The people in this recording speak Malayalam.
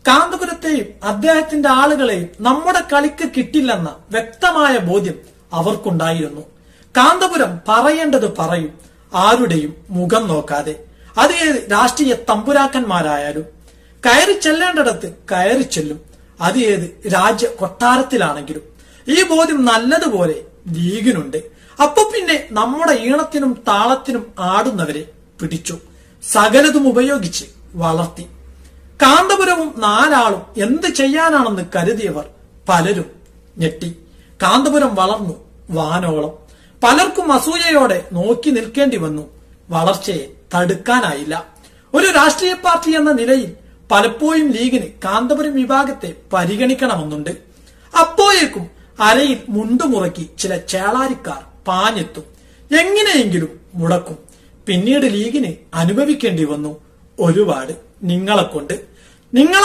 കാന്തപുരത്തെയും അദ്ദേഹത്തിന്റെ ആളുകളെയും നമ്മുടെ കളിക്ക് കിട്ടില്ലെന്ന വ്യക്തമായ ബോധ്യം അവർക്കുണ്ടായിരുന്നു. കാന്തപുരം പറയേണ്ടത് പറയും, ആരുടെയും മുഖം നോക്കാതെ. അത് ഏത് രാഷ്ട്രീയ തമ്പുരാക്കന്മാരായാലും. കയറി ചെല്ലേണ്ടിടത്ത് കയറി ചെല്ലും, അത് ഏത് രാജ്യ കൊട്ടാരത്തിലാണെങ്കിലും. ഈ ബോധ്യം നല്ലതുപോലെ ലീഗിനുണ്ട്. അപ്പൊ പിന്നെ നമ്മുടെ ഈണത്തിനും താളത്തിനും ആടുന്നവരെ പിടിച്ചു, സകലതും ഉപയോഗിച്ച് വളർത്തി. കാന്തപുരവും നാലാളും എന്ത് ചെയ്യാനാണെന്ന് കരുതിയവർ പലരും ഞെട്ടി. കാന്തപുരം വളർന്നു വാനോളം. പലർക്കും അസൂയയോടെ നോക്കി നിൽക്കേണ്ടി വന്നു. വളർച്ചയെ തടുക്കാനായില്ല. ഒരു രാഷ്ട്രീയ പാർട്ടി എന്ന നിലയിൽ പലപ്പോഴും ലീഗിന് കാന്തപുരം വിഭാഗത്തെ പരിഗണിക്കണമെന്നുണ്ട്. അപ്പോഴേക്കും അരയിൽ മുണ്ടുമുറക്കി ചില ചേളാരിക്കാർ പാഞ്ഞെത്തും, എങ്ങനെയെങ്കിലും മുടക്കും. പിന്നീട് ലീഗിന് അനുഭവിക്കേണ്ടി വന്നു ഒരുപാട്. നിങ്ങളെ കൊണ്ട്